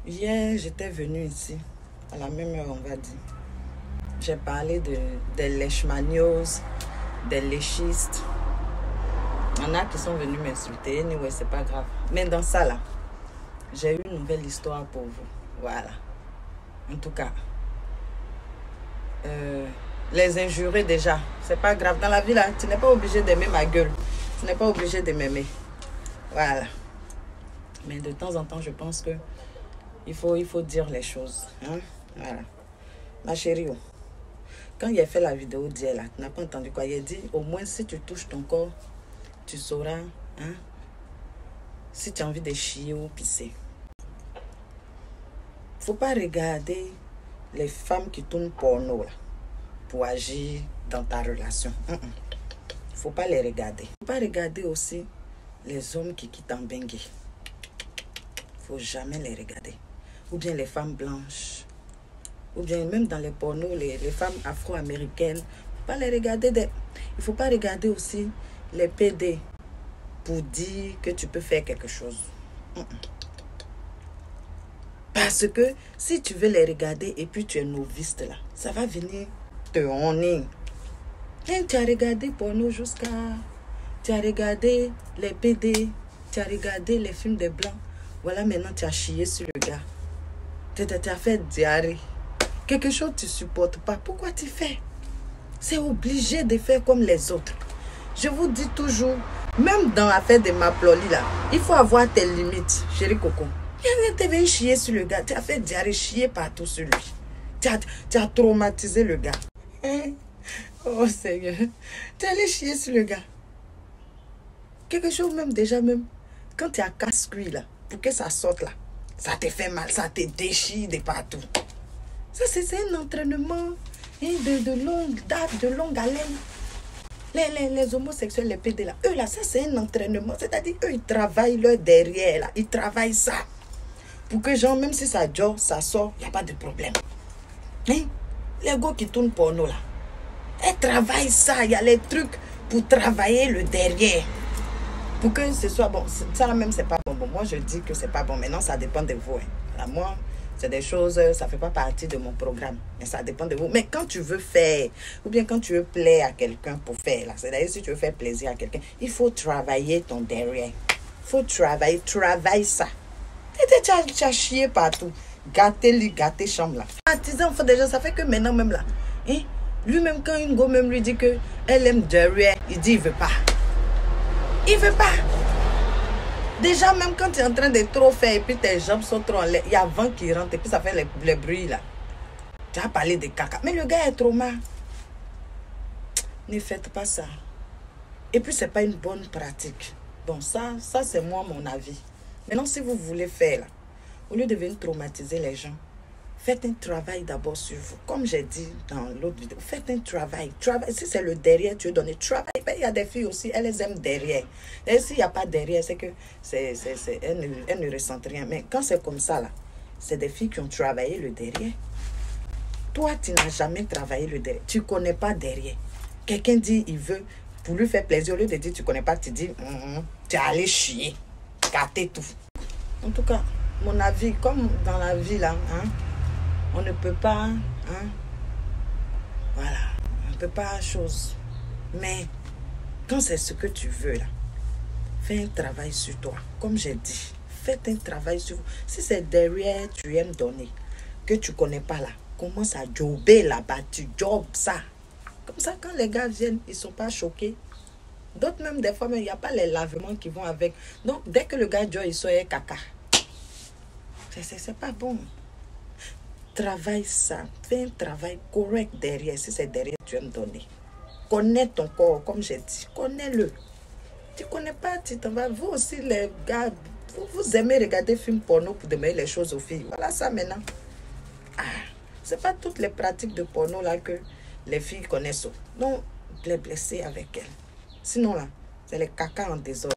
Hier, j'étais venue ici, à la même heure, on va dire. J'ai parlé des leishmanioses, des léchistes. Il y en a qui sont venus m'insulter, anyway, c'est pas grave. Mais dans ça, là, j'ai une nouvelle histoire pour vous. Voilà. En tout cas, les injurer déjà, c'est pas grave. Dans la vie, là, tu n'es pas obligé d'aimer ma gueule. Tu n'es pas obligé de m'aimer. Voilà. Mais de temps en temps, je pense que il faut dire les choses. Hein? Voilà. Ma chérie, quand il a fait la vidéo d'hier, là, tu n'as pas entendu quoi? Il a dit, au moins si tu touches ton corps, tu sauras, hein, si tu as envie de chier ou pisser. Faut pas regarder les femmes qui tournent porno là, pour agir dans ta relation. Faut pas les regarder. Faut pas regarder aussi les hommes qui quittent en bengue. Faut jamais les regarder. Ou bien les femmes blanches. Ou bien même dans les pornos, les femmes afro-américaines. Faut pas les regarder. Il faut pas regarder aussi les PD pour dire que tu peux faire quelque chose. Parce que si tu veux les regarder et puis tu es novice là, ça va venir te honner. Et tu as regardé porno jusqu'à... Tu as regardé les PD, tu as regardé les films de blancs. Voilà, maintenant tu as chié sur le gars. Tu as fait diarrhée. Quelque chose que tu ne supportes pas. Pourquoi tu fais? C'est obligé de faire comme les autres. Je vous dis toujours, même dans l'affaire de Maploli là, il faut avoir tes limites, chérie Coco. Tu es venu chier sur le gars, tu as fait diarrhée, chier partout sur lui. Tu as traumatisé le gars. Oh Seigneur, tu es allé chier sur le gars. Quelque chose même déjà même, quand tu as casse-cuit là, pour que ça sorte là, ça te fait mal, ça te déchire de partout. Ça c'est un entraînement de longue date, de longue haleine. Les homosexuels, les PD là, eux là, ça c'est un entraînement. C'est-à-dire eux ils travaillent leur derrière là, ils travaillent ça. Pour que genre, même si ça dure, ça sort, il n'y a pas de problème. Hein? Les gars qui tournent porno là, ils travaillent ça, il y a les trucs pour travailler le derrière. Pour que ce soit bon. Ça même c'est pas bon. Bon, moi je dis que c'est pas bon. Maintenant ça dépend de vous. Hein. Là, moi, c'est des choses, ça fait pas partie de mon programme. Mais ça dépend de vous. Mais quand tu veux faire, ou bien quand tu veux plaire à quelqu'un pour faire, là, c'est-à-dire si tu veux faire plaisir à quelqu'un, il faut travailler ton derrière. Il faut travaille ça. Tu as chié partout. Gâter lit, gâter chambre là. Artisan, déjà, ça fait que maintenant même là. Hein? Lui-même, quand une go même lui dit que elle aime derrière, il dit il veut pas. Il veut pas. Déjà, même quand tu es en train de trop faire et puis tes jambes sont trop en l'air, il y a vent qui rentre et puis ça fait les bruits là. Tu as parlé de caca. Mais le gars est trop mal. Ne faites pas ça. Et puis, c'est pas une bonne pratique. Bon, ça c'est moi, mon avis. Maintenant, si vous voulez faire là, au lieu de venir traumatiser les gens, faites un travail d'abord sur vous. Comme j'ai dit dans l'autre vidéo, faites un travail. Si c'est le derrière, tu veux donner travail. Il y a des filles aussi, elles aiment derrière. Et s'il n'y a pas derrière, c'est que elles ne ressentent rien. Mais quand c'est comme ça, là, c'est des filles qui ont travaillé le derrière. Toi, tu n'as jamais travaillé le derrière. Tu ne connais pas derrière. Quelqu'un dit, il veut, pour lui faire plaisir, au lieu de dire, tu ne connais pas, tu dis, tu es allé chier, gâter tout. En tout cas, mon avis, comme dans la vie, là, hein, on ne peut pas, hein, voilà, on ne peut pas chose. Mais quand c'est ce que tu veux là, fais un travail sur toi. Comme j'ai dit, faites un travail sur vous. Si c'est derrière, tu aimes donner, que tu ne connais pas là, commence à jobber là-bas, tu jobs ça. Comme ça, quand les gars viennent, ils ne sont pas choqués. D'autres même, des fois, il n'y a pas les lavements qui vont avec. Donc, dès que le gars joue, il sort caca. C'est pas bon. Travaille ça. Fais un travail correct derrière. Si c'est derrière, tu aimes donner. Connais ton corps, comme j'ai dit. Connais-le. Tu ne connais pas, tu t'en vas. Vous aussi, les gars, vous aimez regarder films porno pour demander les choses aux filles. Voilà ça maintenant. C'est pas toutes les pratiques de porno là que les filles connaissent. Donc, les blesser avec elles. Sinon là, c'est les caca en désordre.